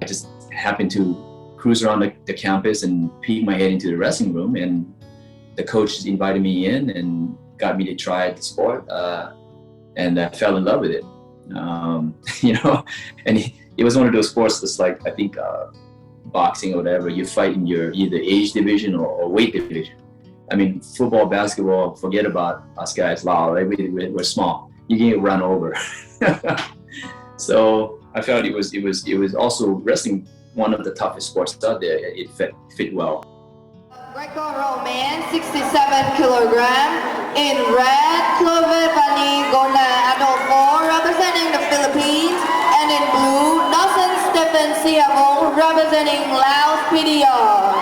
just happened to cruise around the campus and peek my head into the wrestling room, and the coach invited me in and got me to try the sport, and I fell in love with it. And it was one of those sports that's like, I think, boxing or whatever, you fight in your either age division or weight division. I mean, football, basketball, forget about us guys, Lao, right? We're small. You can get run over. So I felt it was also wrestling, one of the toughest sports out there. It fit well. Greco-Roman, 67 kilogram. In red, Clover Bani Gona Adolfo, representing the Philippines. And in blue, Dawson Sihavong, representing Laos PDR.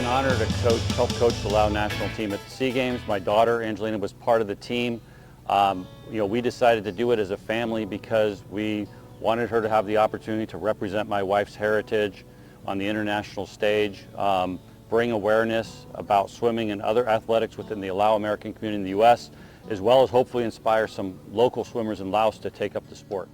Honor to help coach the Lao national team at the SEA Games. My daughter, Angelina, was part of the team. We decided to do it as a family because we wanted her to have the opportunity to represent my wife's heritage on the international stage, bring awareness about swimming and other athletics within the Lao American community in the U.S., as well as hopefully inspire some local swimmers in Laos to take up the sport.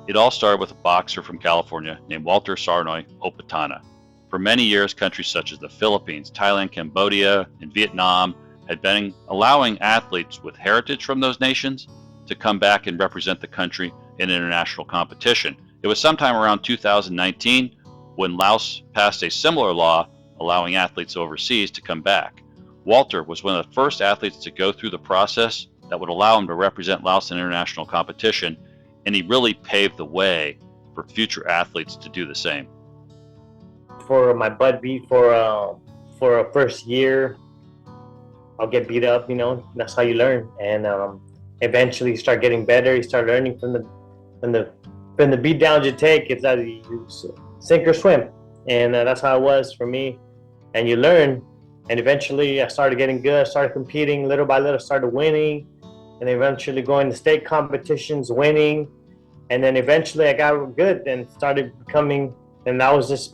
It all started with a boxer from California named Walter Sarnoy Opatana. For many years, countries such as the Philippines, Thailand, Cambodia, and Vietnam had been allowing athletes with heritage from those nations to come back and represent the country in international competition. It was sometime around 2019 when Laos passed a similar law allowing athletes overseas to come back. Walter was one of the first athletes to go through the process that would allow him to represent Laos in international competition, and he really paved the way for future athletes to do the same. For my butt beat for a first year, I'll get beat up, that's how you learn. And eventually you start getting better. You start learning from the beat downs you take. It's either you sink or swim. And that's how it was for me. And you learn. And eventually I started getting good. I started competing little by little, started winning. And eventually going to state competitions, winning. And then eventually I got good and started becoming, and that was just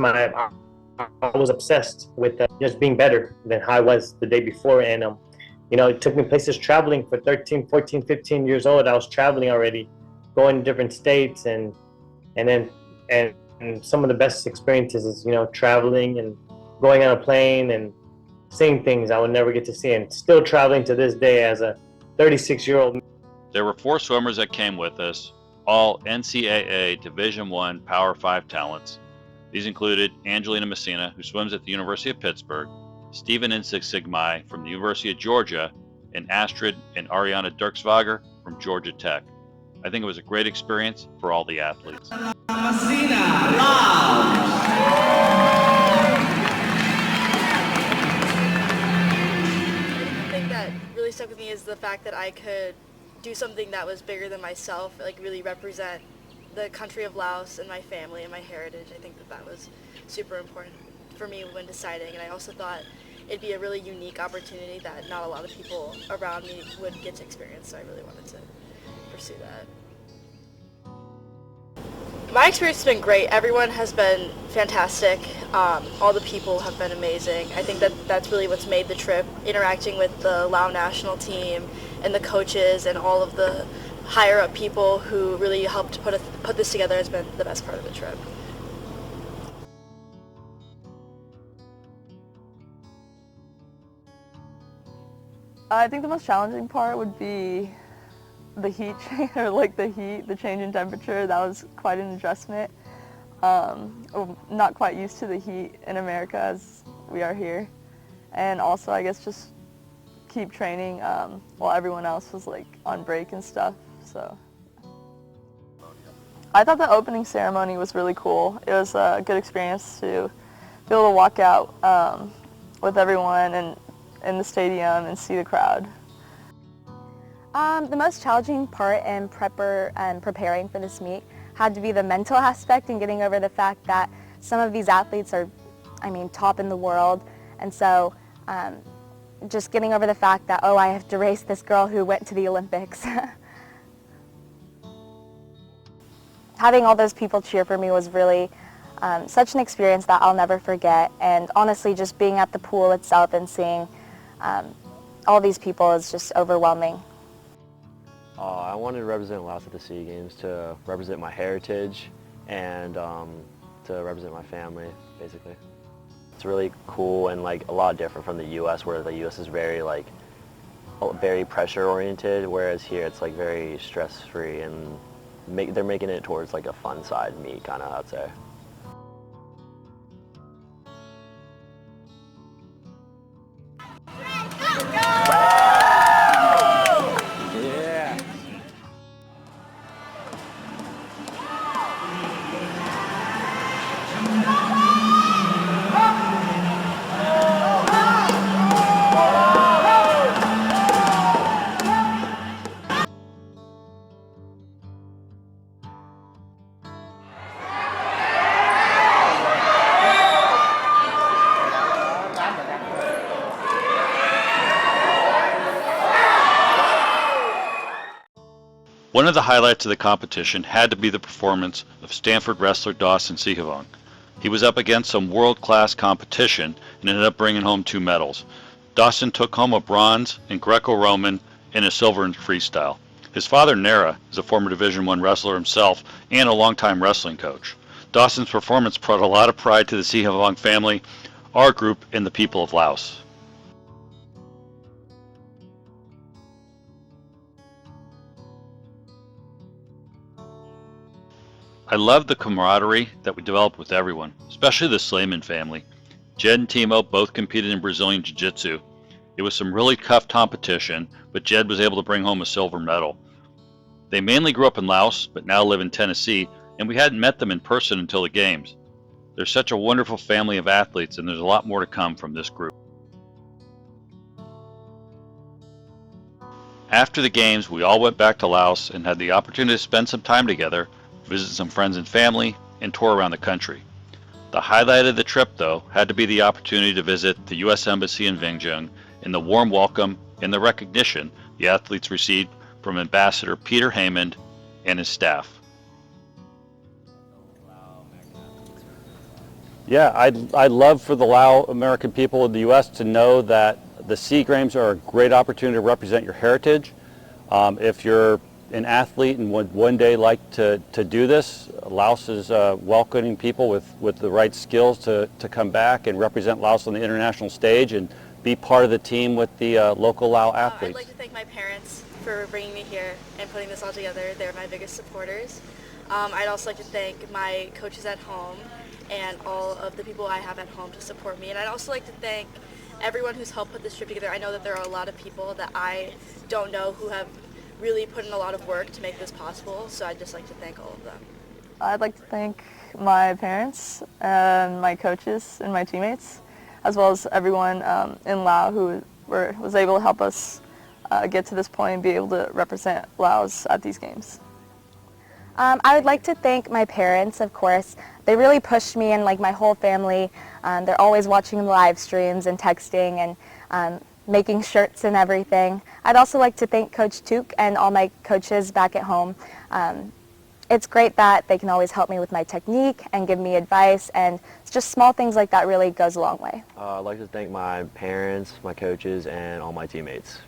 I was obsessed with just being better than how I was the day before. And, it took me places traveling for 13, 14, 15 years old. I was traveling already, going to different states and some of the best experiences is, traveling and going on a plane and seeing things I would never get to see, and still traveling to this day as a 36-year-old. There were 4 swimmers that came with us, all NCAA Division I Power 5 talents. These included Angelina Messina, who swims at the University of Pittsburgh, Stephen Isixiengmay from the University of Georgia, and Astrid and Araina Dirkzwager from Georgia Tech. I think it was a great experience for all the athletes. Messina, Lao. The thing that really stuck with me is the fact that I could do something that was bigger than myself, like really represent the country of Laos and my family and my heritage. I think that was super important for me when deciding, and I also thought it'd be a really unique opportunity that not a lot of people around me would get to experience, so I really wanted to pursue that. My experience has been great. Everyone has been fantastic. All the people have been amazing. I think that that's really what's made the trip. Interacting with the Lao national team and the coaches and all of the higher up people who really helped put this together has been the best part of the trip. I think the most challenging part would be the heat change, or like the change in temperature. That was quite an adjustment. Not quite used to the heat in America as we are here. And also, I guess, just keep training while everyone else was like on break and stuff. So I thought the opening ceremony was really cool. It was a good experience to be able to walk out with everyone and in the stadium and see the crowd. The most challenging part in preparing for this meet had to be the mental aspect and getting over the fact that some of these athletes are, top in the world. And so just getting over the fact that, I have to race this girl who went to the Olympics. Having all those people cheer for me was really such an experience that I'll never forget. And honestly, just being at the pool itself and seeing all these people is just overwhelming. I wanted to represent Laos at the SEA Games, to represent my heritage and to represent my family, basically. It's really cool and a lot different from the U.S., where the U.S. is very pressure oriented, whereas here it's very stress free, and they're making it towards a fun side meet, kind of, I'd say. One of the highlights of the competition had to be the performance of Stanford wrestler Dawson Sihavong. He was up against some world-class competition and ended up bringing home 2 medals. Dawson took home a bronze in Greco-Roman and a silver in freestyle. His father, Nara, is a former Division I wrestler himself and a longtime wrestling coach. Dawson's performance brought a lot of pride to the Sihavong family, our group, and the people of Laos. I love the camaraderie that we developed with everyone, especially the Slayman family. Jed and Timo both competed in Brazilian Jiu-Jitsu. It was some really tough competition, but Jed was able to bring home a silver medal. They mainly grew up in Laos, but now live in Tennessee, and we hadn't met them in person until the games. They're such a wonderful family of athletes, and there's a lot more to come from this group. After the games, we all went back to Laos and had the opportunity to spend some time together, visit some friends and family, and tour around the country. The highlight of the trip, though, had to be the opportunity to visit the U.S. Embassy in Vientiane and the warm welcome and the recognition the athletes received from Ambassador Peter Haymond and his staff. Yeah, I'd love for the Lao American people in the U.S. to know that the SEA Games are a great opportunity to represent your heritage. If you're an athlete and would one day like to do this, Laos is welcoming people with the right skills to come back and represent Laos on the international stage and be part of the team with the local Lao athletes. I'd like to thank my parents for bringing me here and putting this all together. They're my biggest supporters. I'd also like to thank my coaches at home and all of the people I have at home to support me. And I'd also like to thank everyone who's helped put this trip together. I know that there are a lot of people that I don't know who have really put in a lot of work to make this possible, so I'd just like to thank all of them. I'd like to thank my parents and my coaches and my teammates, as well as everyone in Laos who was able to help us get to this point and be able to represent Laos at these games. I would like to thank my parents, of course. They really pushed me and my whole family. They're always watching the live streams and texting and making shirts and everything. I'd also like to thank Coach Took and all my coaches back at home. it's great that they can always help me with my technique and give me advice, and it's just small things like that really goes a long way. I'd like to thank my parents, my coaches, and all my teammates